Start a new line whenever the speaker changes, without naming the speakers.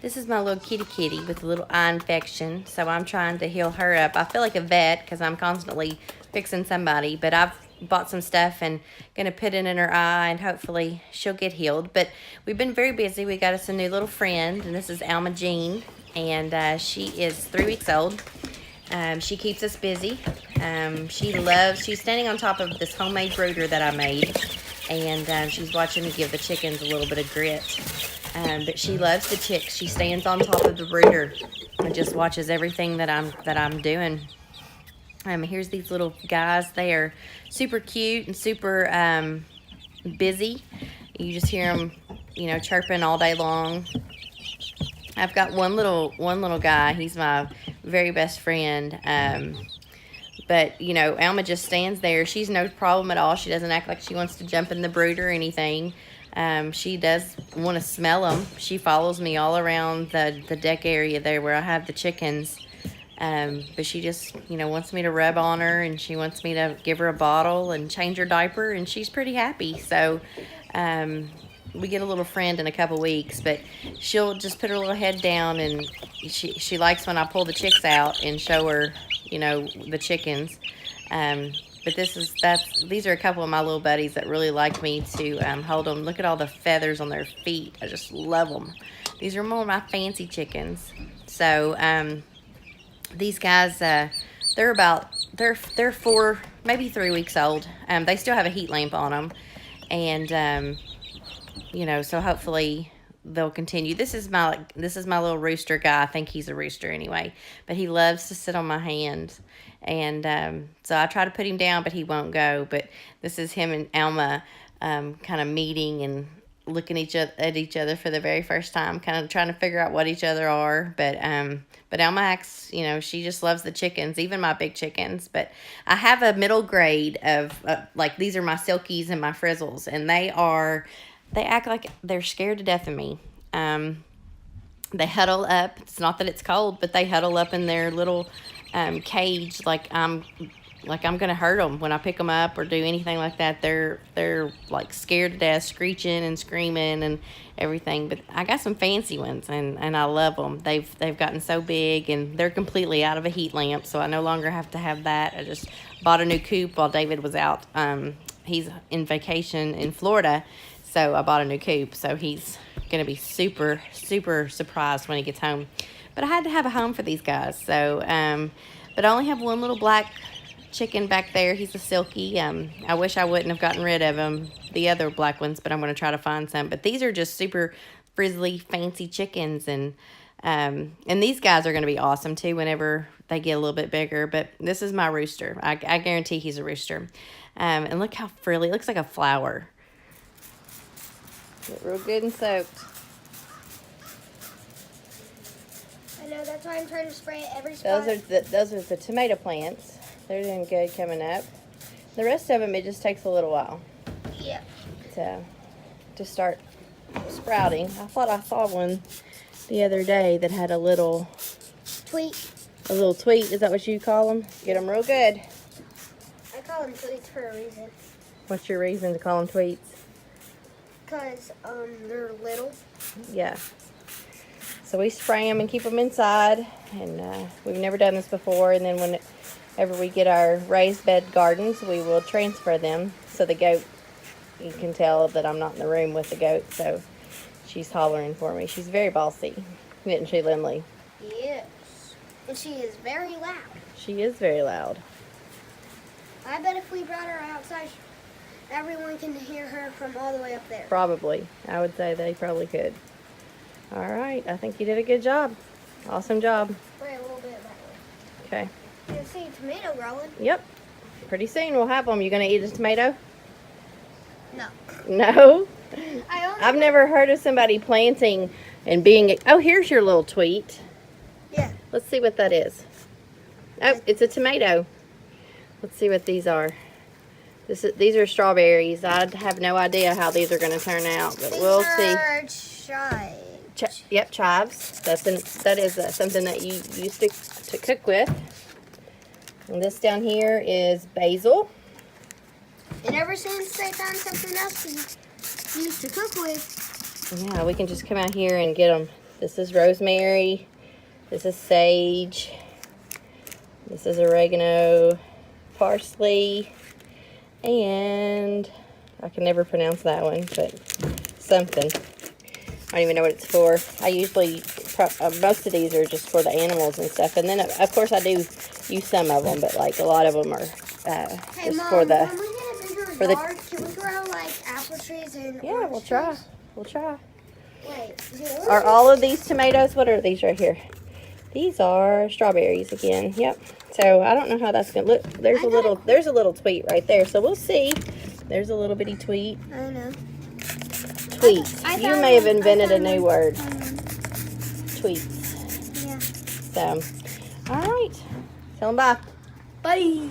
This is my little kitty with a little eye infection, so I'm trying to heal her up. I feel like a vet because I'm constantly fixing somebody, but I've bought some stuff and gonna put it in her eye and hopefully she'll get healed. But we've been very busy. We got us a new little friend, and this is Alma Jean, and she is 3 weeks old. She keeps us busy. She's standing on top of this homemade brooder that I made, and she's watching me give the chickens a little bit of grit. But she loves the chicks. She stands on top of the brooder and just watches everything that I'm doing. Here's these little guys. They are super cute and super busy. You just hear them, chirping all day long. I've got one little guy. He's my very best friend. But, Alma just stands there. She's no problem at all. She doesn't act like she wants to jump in the brooder or anything. She does want to smell them. She follows me all around the deck area there where I have the chickens. But she just, wants me to rub on her, and she wants me to give her a bottle and change her diaper, and she's pretty happy. So, we get a little friend in a couple weeks, but she'll just put her little head down, and she likes when I pull the chicks out and show her, the chickens. But these are a couple of my little buddies that really like me to hold them. Look at all the feathers on their feet. I just love them. These are more of my fancy chickens. So these guys, they're 4, maybe 3 weeks old. They still have a heat lamp on them, and so hopefully they'll continue. This is my little rooster guy. I think he's a rooster anyway, but he loves to sit on my hand. And so I try to put him down, but he won't go. But this is him and Alma kind of meeting and looking at each other for the very first time, kind of trying to figure out what each other are. But Alma acts, she just loves the chickens, even my big chickens. But I have a middle grade of, these are my Silkies and my Frizzles, and they act like they're scared to death of me. They huddle up. It's not that it's cold, but they huddle up in their little cage like I'm gonna hurt them when I pick them up or do anything like that. They're like scared to death, screeching and screaming and everything. But I got some fancy ones, and I love them. They've gotten so big, and they're completely out of a heat lamp, so I no longer have to have that. I just bought a new coop while David was out. He's in vacation in Florida, so I bought a new coop. So he's gonna be super, super surprised when he gets home. But I had to have a home for these guys. So, but I only have one little black chicken back there. He's a Silkie. I wish I wouldn't have gotten rid of him, the other black ones, but I'm going to try to find some. But these are just super frizzly, fancy chickens. And these guys are going to be awesome, too, whenever they get a little bit bigger. But this is my rooster. I guarantee he's a rooster. And look how frilly. It looks like a flower. Get real good and soaked.
I know, that's why I'm trying to spray it every spot.
Those are the tomato plants. They're doing good coming up. The rest of them, it just takes a little while.
Yeah.
To start sprouting. I thought I saw one the other day that had a little
tweet.
A little tweet. Is that what you call them? Get them real good.
I call them tweets for a reason.
What's your reason to call them tweets?
Because they're little.
Yeah. So we spray them and keep them inside, and we've never done this before. And then whenever we get our raised bed gardens, we will transfer them. So the goat, you can tell that I'm not in the room with the goat, so she's hollering for me. She's very bossy, isn't she, Lindley?
Yes, and she is very loud.
She is very loud.
I bet if we brought her outside, everyone can hear her from all the way up there.
Probably. I would say they probably could. All right, I think you did a good job. Awesome job.
Spray a little bit that way.
Okay.
You can see a tomato growing.
Yep. Pretty soon we'll have them. You gonna eat a tomato?
No.
No? I've never heard of somebody planting and being... Oh, here's your little tweet.
Yeah.
Let's see what that is. Oh, it's a tomato. Let's see what these are. These are strawberries. I have no idea how these are going to turn out, but we'll see. Yep, chives. That is something that you used to cook with. And this down here is basil.
And ever since they found something else to use to cook with.
Yeah, we can just come out here and get them. This is rosemary. This is sage. This is oregano, parsley, and I can never pronounce that one, but something. I don't even know what it's for. I usually, most of these are just for the animals and stuff. And then, of course, I do use some of them, but like a lot of them are
Hey,
just
Mom,
for the...
when we get a bigger yard, can we grow like apple trees and
Yeah, we'll try. We'll try.
Wait,
Are all of these tomatoes? What are these right here? These are strawberries again. Yep. So I don't know how that's gonna look. There's a little tweet right there. So we'll see. There's a little bitty tweet.
I know.
Tweet.
I
You
found
may have
one.
invented
I
a new
found
word.
one.
Tweets.
Yeah.
So, all right. Tell them bye.
Bye.